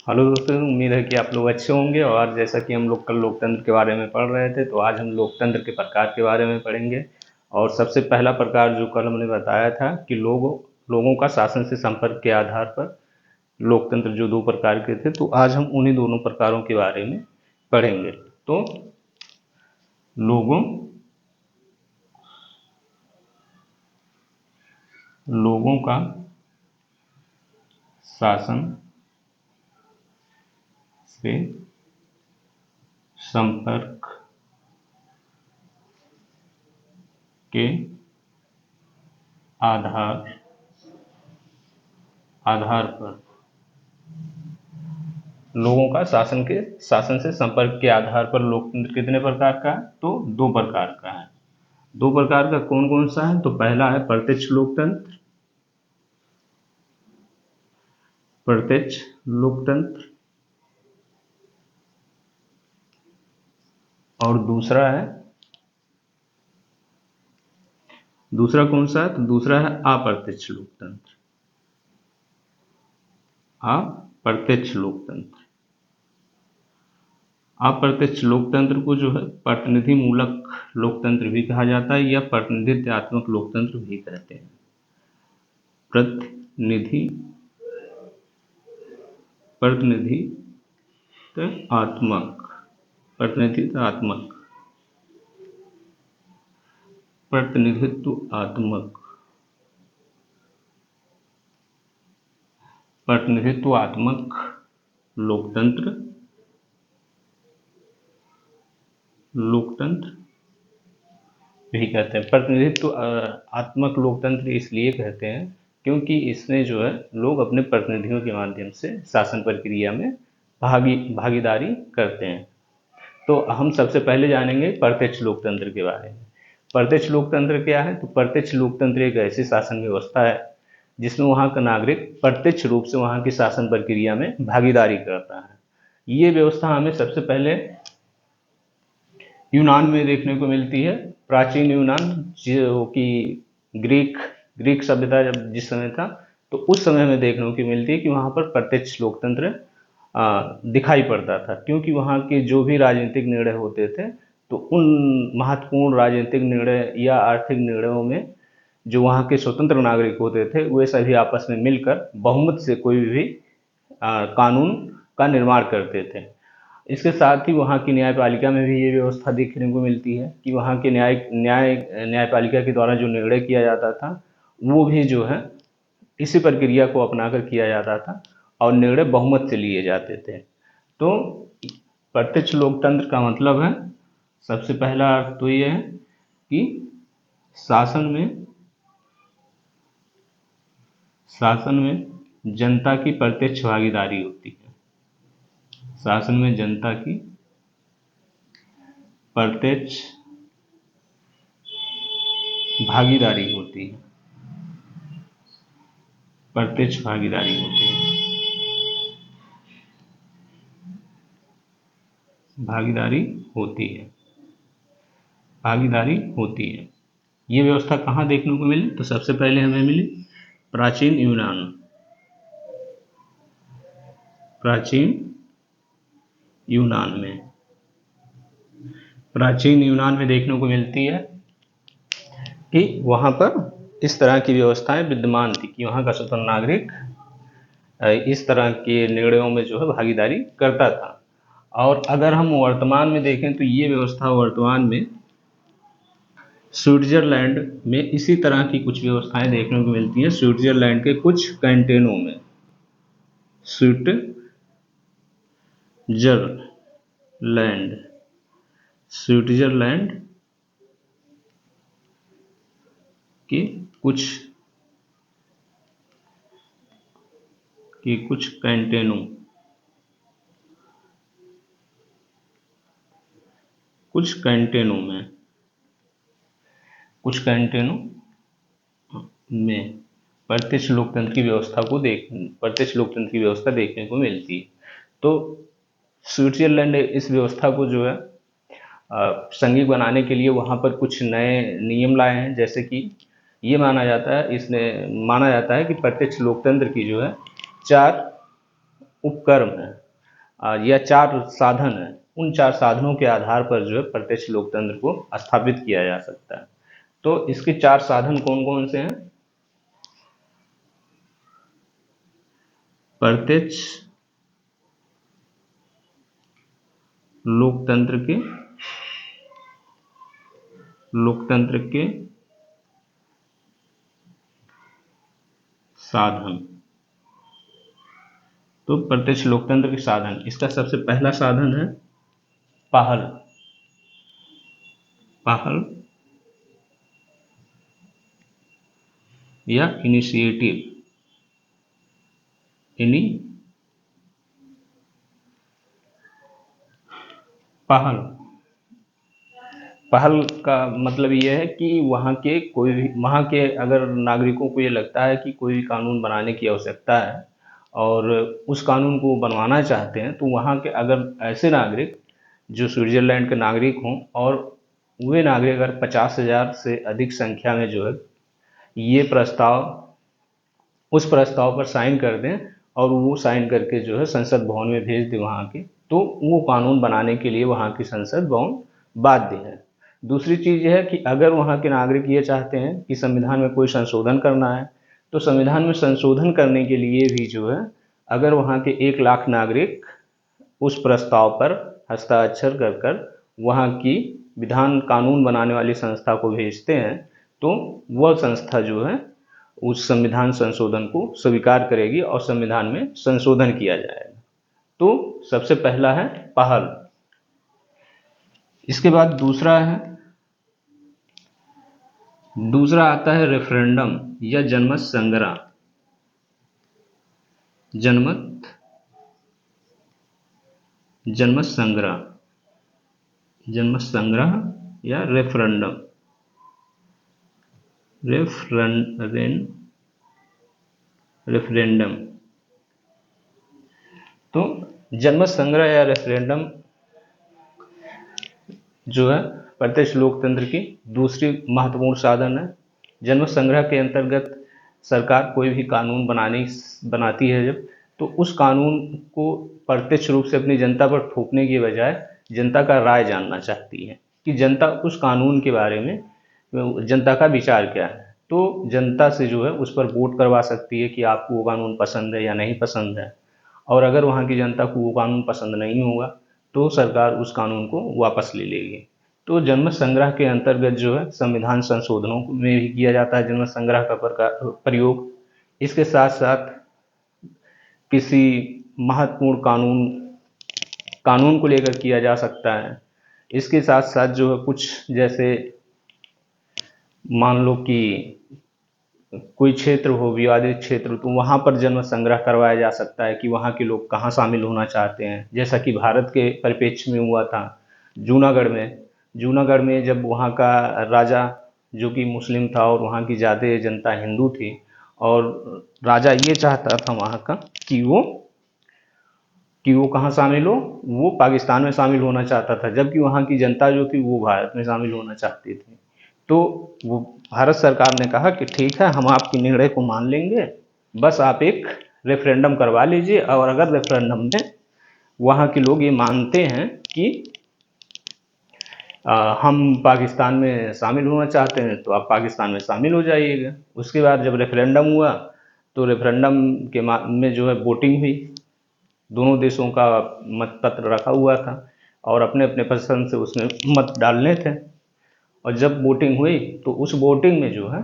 Hello दोस्तों, उम्मीद है कि आप लोग अच्छे होंगे। और जैसा कि हम लोग कल लोकतंत्र के बारे में पढ़ रहे थे, तो आज हम लोकतंत्र के प्रकार के बारे में पढ़ेंगे। और सबसे पहला प्रकार जो कल हमने बताया था कि लोगों का शासन से संपर्क के आधार पर लोकतंत्र जो दो प्रकार के थे, तो आज हम उन्हीं दोनों प्रकारों के बारे में पढ़ेंगे। तो लोगों लोगों का शासन से संपर्क के आधार आधार पर लोगों का शासन से संपर्क के आधार पर लोकतंत्र कितने प्रकार का है? तो दो प्रकार का है। दो प्रकार का कौन कौन सा है? तो पहला है प्रत्यक्ष लोकतंत्र। प्रत्यक्ष लोकतंत्र। और दूसरा कौन सा है? तो दूसरा है अप्रत्यक्ष लोकतंत्र। अप्रत्यक्ष लोकतंत्र। अप्रत्यक्ष लोकतंत्र को जो है प्रतिनिधि मूलक लोकतंत्र भी कहा जाता है या प्रतिनिधित्वात्मक लोकतंत्र भी कहते हैं। प्रतिनिधि प्रतिनिधित्वात्मक प्रतिनिधित्वात्मक प्रतिनिधित्वात्मक प्रतिनिधित्वात्मक लोकतंत्र लोकतंत्र भी कहते हैं। प्रतिनिधित्व आत्मक लोकतंत्र इसलिए कहते हैं क्योंकि इसमें जो है लोग अपने प्रतिनिधियों के माध्यम से शासन प्रक्रिया में भागीदारी करते हैं। तो हम सबसे पहले जानेंगे प्रत्यक्ष लोकतंत्र के बारे में। प्रत्यक्ष लोकतंत्र क्या है? तो प्रत्यक्ष लोकतंत्र एक ऐसी शासन व्यवस्था है जिसमें वहाँ का नागरिक प्रत्यक्ष रूप से वहाँ की शासन प्रक्रिया में भागीदारी करता है। ये व्यवस्था हमें सबसे पहले यूनान में देखने को मिलती है। प्राचीन यूनान जो कि ग्रीक सभ्यता जब जिस समय था, तो उस समय में देखने को मिलती है कि वहाँ पर प्रत्यक्ष लोकतंत्र दिखाई पड़ता था, क्योंकि वहाँ के जो भी राजनीतिक निर्णय होते थे, तो उन महत्वपूर्ण राजनीतिक निर्णय या आर्थिक निर्णयों में जो वहाँ के स्वतंत्र नागरिक होते थे, वे सभी आपस में मिलकर बहुमत से कोई भी कानून का निर्माण करते थे। इसके साथ ही वहाँ की न्यायपालिका में भी ये व्यवस्था देखने को मिलती है कि वहाँ के न्यायपालिका के द्वारा जो निर्णय किया जाता था, वो भी जो है इसी प्रक्रिया को अपनाकर किया जाता था और निर्णय बहुमत से लिए जाते थे। तो प्रत्यक्ष लोकतंत्र का मतलब है, सबसे पहला अर्थ तो ये है कि शासन में जनता की प्रत्यक्ष भागीदारी होती है। शासन में जनता की प्रत्यक्ष भागीदारी होती है। प्रत्यक्ष भागीदारी होती है। भागीदारी होती है। भागीदारी होती है। ये व्यवस्था कहाँ देखने को मिली? तो सबसे पहले हमें मिली प्राचीन यूनान। प्राचीन यूनान में प्राचीन यूनान में देखने को मिलती है कि वहाँ पर इस तरह की व्यवस्थाएं विद्यमान थी कि वहाँ का स्वतंत्र नागरिक इस तरह के निर्णयों में जो है भागीदारी करता था। और अगर हम वर्तमान में देखें तो ये व्यवस्था वर्तमान में स्विट्जरलैंड में इसी तरह की कुछ व्यवस्थाएं देखने को मिलती हैं। स्विट्जरलैंड के कुछ कैंटोनों में स्विट्जरलैंड के कुछ कैंटोनों में प्रत्यक्ष लोकतंत्र की व्यवस्था देखने को मिलती है। तो स्विट्जरलैंड इस व्यवस्था को जो है संघीय बनाने के लिए वहाँ पर कुछ नए नियम लाए हैं। जैसे कि ये माना जाता है कि प्रत्यक्ष लोकतंत्र की जो है 4 उपक्रम है या 4 साधन है, उन 4 साधनों के आधार पर जो है प्रत्यक्ष लोकतंत्र को स्थापित किया जा सकता है। तो इसके 4 साधन कौन कौन से हैं? प्रत्यक्ष लोकतंत्र के साधन। तो प्रत्यक्ष लोकतंत्र के साधन, इसका सबसे पहला साधन है पहल। पहल या इनिशिएटिव। पहल का मतलब ये है कि वहाँ के अगर नागरिकों को ये लगता है कि कोई भी कानून बनाने की आवश्यकता है और उस कानून को बनवाना चाहते हैं, तो वहाँ के अगर ऐसे नागरिक जो स्विट्जरलैंड के नागरिक हों और वे नागरिक अगर 50,000 से अधिक संख्या में जो है ये उस प्रस्ताव पर साइन कर दें और वो साइन करके जो है संसद भवन में भेज दें वहाँ के, तो वो कानून बनाने के लिए वहाँ की संसद भवन बाध्य है। दूसरी चीज़ यह है कि अगर वहाँ के नागरिक ये चाहते हैं कि संविधान में कोई संशोधन करना है, तो संविधान में संशोधन करने के लिए भी जो है अगर वहाँ के 1 लाख नागरिक उस प्रस्ताव पर हस्ताक्षर कर वहाँ की विधान कानून बनाने वाली संस्था को भेजते हैं, तो वह संस्था जो है उस संविधान संशोधन को स्वीकार करेगी और संविधान में संशोधन किया जाएगा। तो सबसे पहला है पहल। इसके बाद दूसरा आता है रेफरेंडम या जनमत संग्रह। जनमत संग्रह या रेफरेंडम। रेफरेंडम। तो जनमत संग्रह या रेफरेंडम जो है प्रत्यक्ष लोकतंत्र की दूसरी महत्वपूर्ण साधन है। जनमत संग्रह के अंतर्गत सरकार कोई भी कानून बनाती है जब, तो उस कानून को प्रत्यक्ष रूप से अपनी जनता पर थोपने की बजाय जनता का राय जानना चाहती है कि जनता उस कानून के बारे में जनता का विचार क्या है। तो जनता से जो है उस पर वोट करवा सकती है कि आपको वो कानून पसंद है या नहीं पसंद है, और अगर वहाँ की जनता को वो कानून पसंद नहीं होगा तो सरकार उस कानून को वापस ले लेगी। तो जनमत संग्रह के अंतर्गत जो है संविधान संशोधनों में भी किया जाता है जनमत संग्रह का प्रयोग। इसके साथ साथ किसी महत्वपूर्ण कानून को लेकर किया जा सकता है। इसके साथ साथ जो है कुछ जैसे मान लो कि कोई क्षेत्र हो, विवादित क्षेत्र, तो वहाँ पर जनमत संग्रह करवाया जा सकता है कि वहाँ के लोग कहाँ शामिल होना चाहते हैं। जैसा कि भारत के परिप्रेक्ष्य में हुआ था जूनागढ़ में जब वहाँ का राजा जो कि मुस्लिम था और वहाँ की ज़्यादा जनता हिंदू थी, और राजा ये चाहता था वहाँ का कि वो कहाँ शामिल हो, वो पाकिस्तान में शामिल होना चाहता था, जबकि वहाँ की जनता जो थी वो भारत में शामिल होना चाहती थी। तो वो भारत सरकार ने कहा कि ठीक है, हम आपके निर्णय को मान लेंगे, बस आप एक रेफरेंडम करवा लीजिए, और अगर रेफरेंडम में वहाँ के लोग ये मानते हैं कि हम पाकिस्तान में शामिल होना चाहते हैं, तो आप पाकिस्तान में शामिल हो जाइएगा। उसके बाद जब रेफरेंडम हुआ तो रेफरेंडम के में जो है वोटिंग हुई, दोनों देशों का मत पत्र रखा हुआ था और अपने अपने पसंद से उसमें मत डालने थे, और जब वोटिंग हुई तो उस वोटिंग में जो है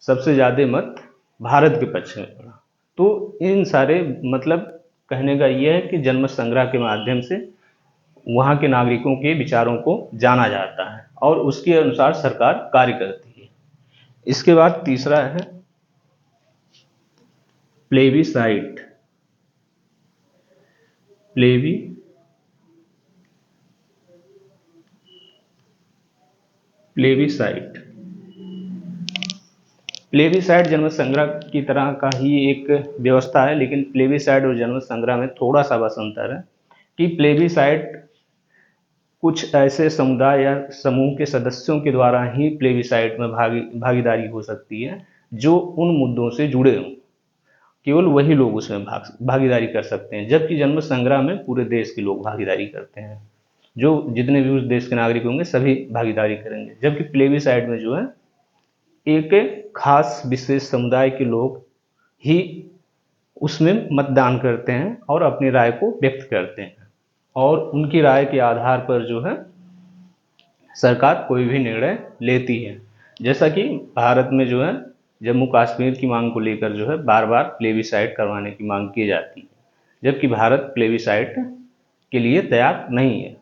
सबसे ज़्यादा मत भारत के पक्ष में पड़ा। तो इन सारे मतलब कहने का यह है कि जनमत संग्रह के माध्यम से वहाँ के नागरिकों के विचारों को जाना जाता है और उसके अनुसार सरकार कार्य करती है। इसके बाद तीसरा है प्लेबिसाइट। प्लेबिसाइट जनमत संग्रह की तरह का ही एक व्यवस्था है, लेकिन प्लेबिसाइट और जनमत संग्रह में थोड़ा सा बस अंतर है कि प्लेबिसाइट कुछ ऐसे समुदाय या समूह के सदस्यों के द्वारा ही प्लेबिसाइट में भागीदारी हो सकती है जो उन मुद्दों से जुड़े हों, केवल वही लोग उसमें भागीदारी कर सकते हैं, जबकि जनमत संग्रह में पूरे देश के लोग भागीदारी करते हैं। जो जितने भी उस देश के नागरिक होंगे सभी भागीदारी करेंगे, जबकि प्लेबिसाइड में जो है एक खास विशेष समुदाय के लोग ही उसमें मतदान करते हैं और अपनी राय को व्यक्त करते हैं, और उनकी राय के आधार पर जो है सरकार कोई भी निर्णय लेती है। जैसा कि भारत में जो है जम्मू कश्मीर की मांग को लेकर जो है बार बार प्लेबिसाइड करवाने की मांग की जाती है, जबकि भारत प्लेबिसाइड के लिए तैयार नहीं है,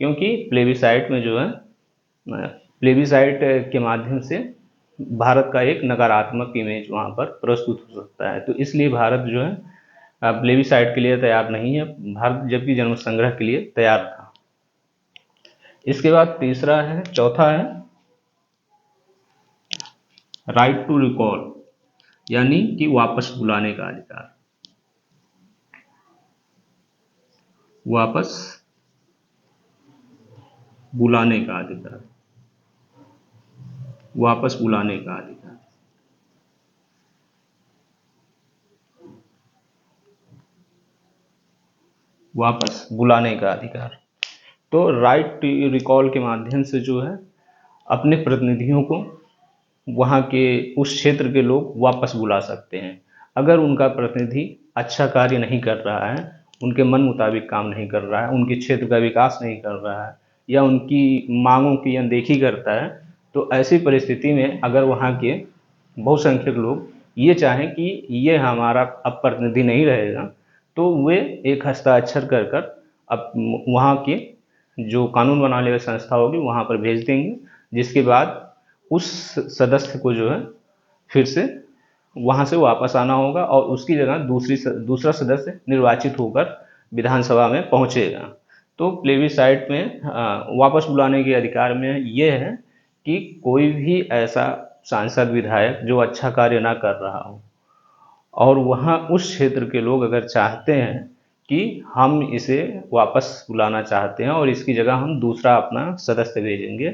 क्योंकि प्लेबिसाइड में जो है प्लेबिसाइड के माध्यम से भारत का एक नकारात्मक इमेज वहाँ पर प्रस्तुत हो सकता है। तो इसलिए भारत जो है प्लेबिसाइड के लिए तैयार नहीं है, भारत जबकि जनमत संग्रह के लिए तैयार था। इसके बाद तीसरा है, चौथा है राइट टू रिकॉल, यानी कि वापस बुलाने का अधिकार। वापस बुलाने का अधिकार, वापस बुलाने का अधिकार। वापस बुलाने का अधिकार। तो राइट टू रिकॉल के माध्यम से जो है अपने प्रतिनिधियों को वहाँ के उस क्षेत्र के लोग वापस बुला सकते हैं। अगर उनका प्रतिनिधि अच्छा कार्य नहीं कर रहा है, उनके मन मुताबिक काम नहीं कर रहा है, उनके क्षेत्र का विकास नहीं कर रहा है, या उनकी मांगों की अनदेखी करता है, तो ऐसी परिस्थिति में अगर वहाँ के बहुसंख्यक लोग ये चाहें कि ये हमारा अब प्रतिनिधि नहीं रहेगा, तो वे एक हस्ताक्षर कर कर अब वहाँ के जो कानून बनाने वाली संस्था होगी वहाँ पर भेज देंगे, जिसके बाद उस सदस्य को जो है फिर से वहाँ से वापस आना होगा और उसकी जगह दूसरा सदस्य निर्वाचित होकर विधानसभा में पहुँचेगा। तो प्लेबिसाइड में वापस बुलाने के अधिकार में ये है कि कोई भी ऐसा सांसद विधायक जो अच्छा कार्य ना कर रहा हो और वहाँ उस क्षेत्र के लोग अगर चाहते हैं कि हम इसे वापस बुलाना चाहते हैं और इसकी जगह हम दूसरा अपना सदस्य भेजेंगे,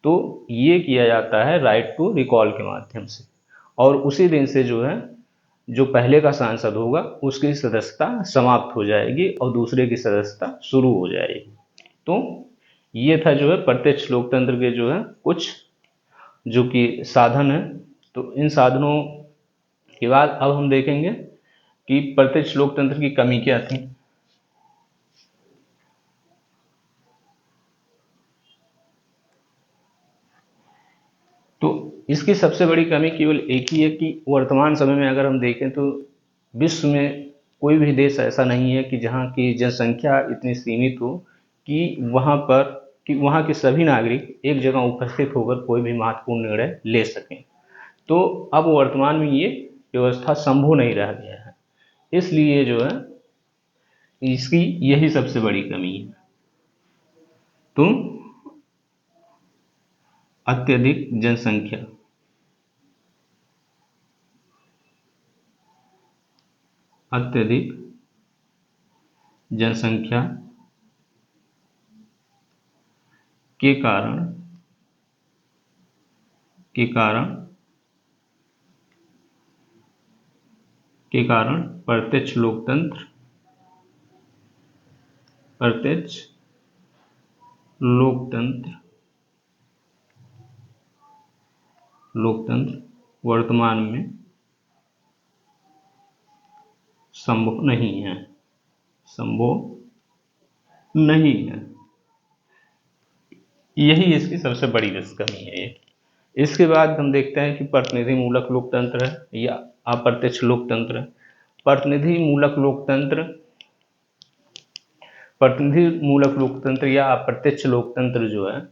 तो ये किया जाता है राइट टू रिकॉल के माध्यम से, और उसी दिन से जो है जो पहले का सांसद होगा उसकी सदस्यता समाप्त हो जाएगी और दूसरे की सदस्यता शुरू हो जाएगी। तो ये था जो है प्रत्यक्ष लोकतंत्र के जो है कुछ जो कि साधन है। तो इन साधनों के बाद अब हम देखेंगे कि प्रत्यक्ष लोकतंत्र की कमी क्या थी। तो इसकी सबसे बड़ी कमी केवल एक ही है कि वर्तमान समय में अगर हम देखें तो विश्व में कोई भी देश ऐसा नहीं है कि जहाँ की जनसंख्या इतनी सीमित हो कि वहाँ के सभी नागरिक एक जगह उपस्थित होकर कोई भी महत्वपूर्ण निर्णय ले सकें। तो अब वर्तमान में ये व्यवस्था संभव नहीं रह गया है, इसलिए जो है इसकी यही सबसे बड़ी कमी है। तो अत्यधिक जनसंख्या, अत्यधिक जनसंख्या के कारण प्रत्यक्ष लोकतंत्र वर्तमान में संभव नहीं है। यही इसकी सबसे बड़ी कमी है। इसके बाद हम देखते हैं कि प्रतिनिधि मूलक लोकतंत्र है या अप्रत्यक्ष लोकतंत्र है। प्रतिनिधि मूलक लोकतंत्र या अप्रत्यक्ष लोकतंत्र जो है,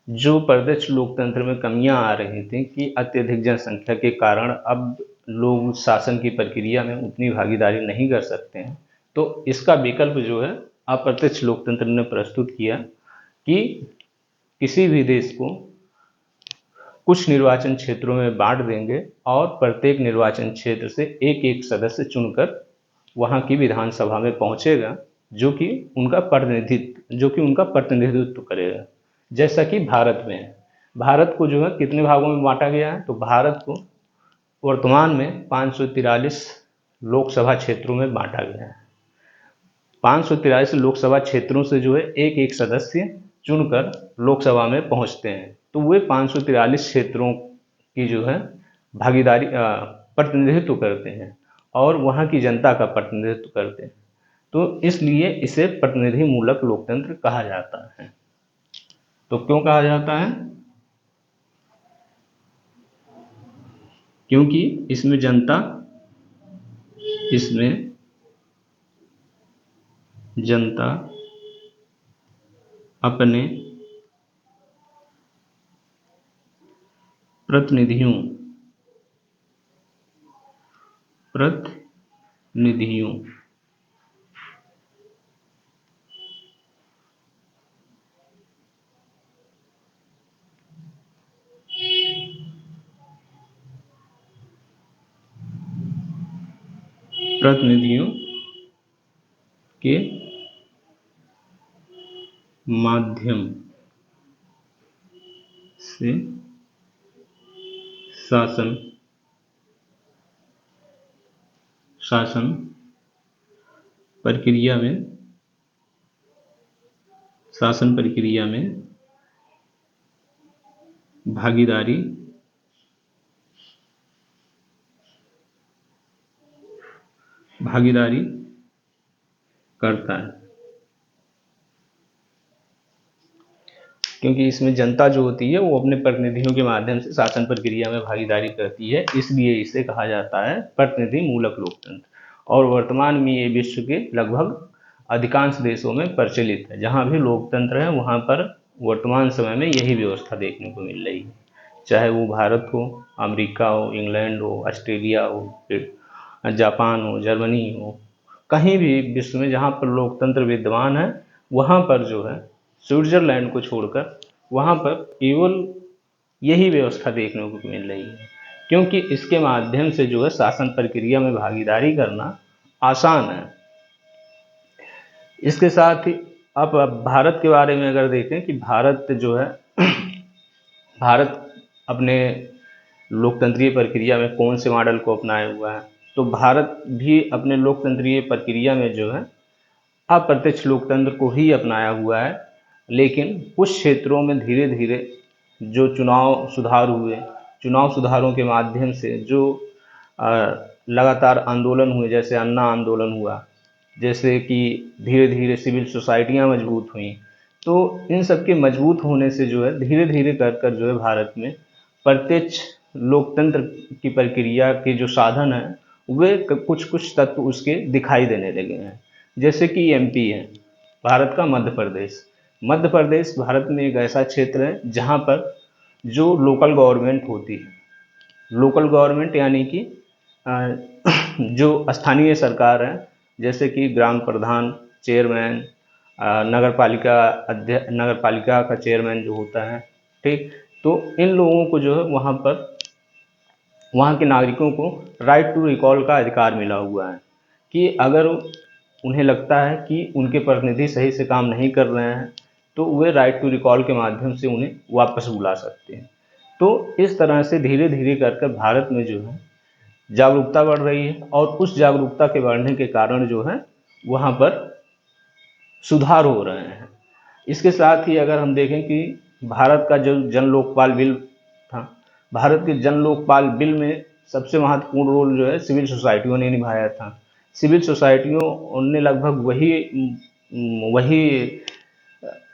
जो प्रत्यक्ष लोकतंत्र में कमियां आ रही थी कि अत्यधिक जनसंख्या के कारण अब लोग शासन की प्रक्रिया में उतनी भागीदारी नहीं कर सकते हैं, तो इसका विकल्प जो है अप्रत्यक्ष लोकतंत्र ने प्रस्तुत किया कि किसी भी देश को कुछ निर्वाचन क्षेत्रों में बांट देंगे और प्रत्येक निर्वाचन क्षेत्र से एक एक सदस्य चुनकर वहाँ की विधानसभा में पहुँचेगा, जो कि उनका प्रतिनिधित्व करेगा। जैसा कि भारत में है। भारत को कितने भागों में बांटा गया है, तो भारत को वर्तमान में 543 लोकसभा क्षेत्रों में बांटा गया है। 543 लोकसभा क्षेत्रों से जो है एक एक सदस्य चुनकर लोकसभा में पहुंचते हैं। तो वे 543 क्षेत्रों की जो है भागीदारी प्रतिनिधित्व करते हैं और वहाँ की जनता का प्रतिनिधित्व करते हैं। तो इसलिए इसे प्रतिनिधि मूलक लोकतंत्र कहा जाता है। तो क्यों कहा जाता है? क्योंकि इसमें जनता अपने प्रतिनिधियों के माध्यम से शासन प्रक्रिया में भागीदारी करता है। क्योंकि इसमें जनता जो होती है वो अपने प्रतिनिधियों के माध्यम से शासन प्रक्रिया में भागीदारी करती है, इसलिए इसे कहा जाता है प्रतिनिधि मूलक लोकतंत्र। और वर्तमान में ये विश्व के लगभग अधिकांश देशों में प्रचलित है। जहाँ भी लोकतंत्र है वहाँ पर वर्तमान समय में यही व्यवस्था देखने को मिल रही है, चाहे वो भारत हो, अमेरिका हो, इंग्लैंड हो, ऑस्ट्रेलिया हो, जापान हो, जर्मनी हो, कहीं भी विश्व में जहाँ पर लोकतंत्र विद्यमान है वहाँ पर जो है स्विट्जरलैंड को छोड़कर वहाँ पर केवल यही व्यवस्था देखने को मिल रही है। क्योंकि इसके माध्यम से जो है शासन प्रक्रिया में भागीदारी करना आसान है। इसके साथ ही अब भारत के बारे में अगर देखें कि भारत जो है भारत अपने लोकतंत्रीय प्रक्रिया में कौन से मॉडल को अपनाया हुआ है, तो भारत भी अपने लोकतंत्रीय प्रक्रिया में जो है अप्रत्यक्ष लोकतंत्र को ही अपनाया हुआ है। लेकिन कुछ क्षेत्रों में धीरे धीरे जो चुनाव सुधारों के माध्यम से जो लगातार आंदोलन हुए, जैसे अन्ना आंदोलन हुआ, जैसे कि धीरे धीरे सिविल सोसाइटियाँ मजबूत हुई, तो इन सब के मजबूत होने से जो है धीरे धीरे कर जो है भारत में प्रत्यक्ष लोकतंत्र की प्रक्रिया के जो साधन हैं वे कुछ तत्व उसके दिखाई देने लगे हैं। जैसे कि एमपी है भारत का, मध्य प्रदेश भारत में एक ऐसा क्षेत्र है जहाँ पर जो लोकल गवर्नमेंट होती है, लोकल गवर्नमेंट यानी कि जो स्थानीय सरकार है, जैसे कि ग्राम प्रधान, चेयरमैन, नगर पालिका का चेयरमैन जो होता है, ठीक, तो इन लोगों को जो है वहाँ के नागरिकों को राइट टू रिकॉल का अधिकार मिला हुआ है कि अगर उन्हें लगता है कि उनके प्रतिनिधि सही से काम नहीं कर रहे हैं तो वे राइट टू रिकॉल के माध्यम से उन्हें वापस बुला सकते हैं। तो इस तरह से धीरे धीरे कर भारत में जो है जागरूकता बढ़ रही है और उस जागरूकता के बढ़ने के कारण जो है वहाँ पर सुधार हो रहे हैं। इसके साथ ही अगर हम देखें कि भारत का जो जन लोकपाल बिल था, भारत के जन लोकपाल बिल में सबसे महत्वपूर्ण रोल जो है सिविल सोसाइटियों ने निभाया था। सिविल सोसाइटियों ने लगभग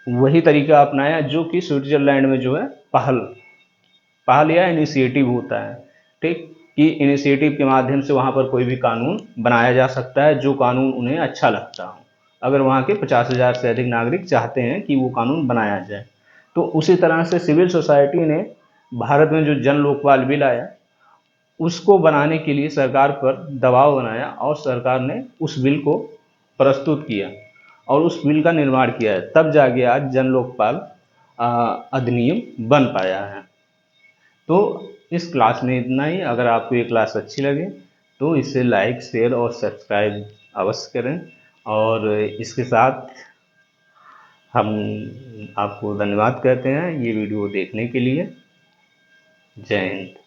वही तरीका अपनाया जो कि स्विट्जरलैंड में जो है पहल या इनिशिएटिव होता है, ठीक, कि इनिशिएटिव के माध्यम से वहाँ पर कोई भी कानून बनाया जा सकता है जो कानून उन्हें अच्छा लगता हो, अगर वहाँ के 50,000 से अधिक नागरिक चाहते हैं कि वो कानून बनाया जाए। तो उसी तरह से सिविल सोसाइटी ने भारत में जो जन लोकपाल बिल आया उसको बनाने के लिए सरकार पर दबाव बनाया और सरकार ने उस बिल को प्रस्तुत किया और उस बिल का निर्माण किया है, तब जाके आज जन लोकपाल अधिनियम बन पाया है। तो इस क्लास में इतना ही। अगर आपको ये क्लास अच्छी लगे तो इसे लाइक, शेयर और सब्सक्राइब अवश्य करें। और इसके साथ हम आपको धन्यवाद कहते हैं ये वीडियो देखने के लिए। जय हिंद।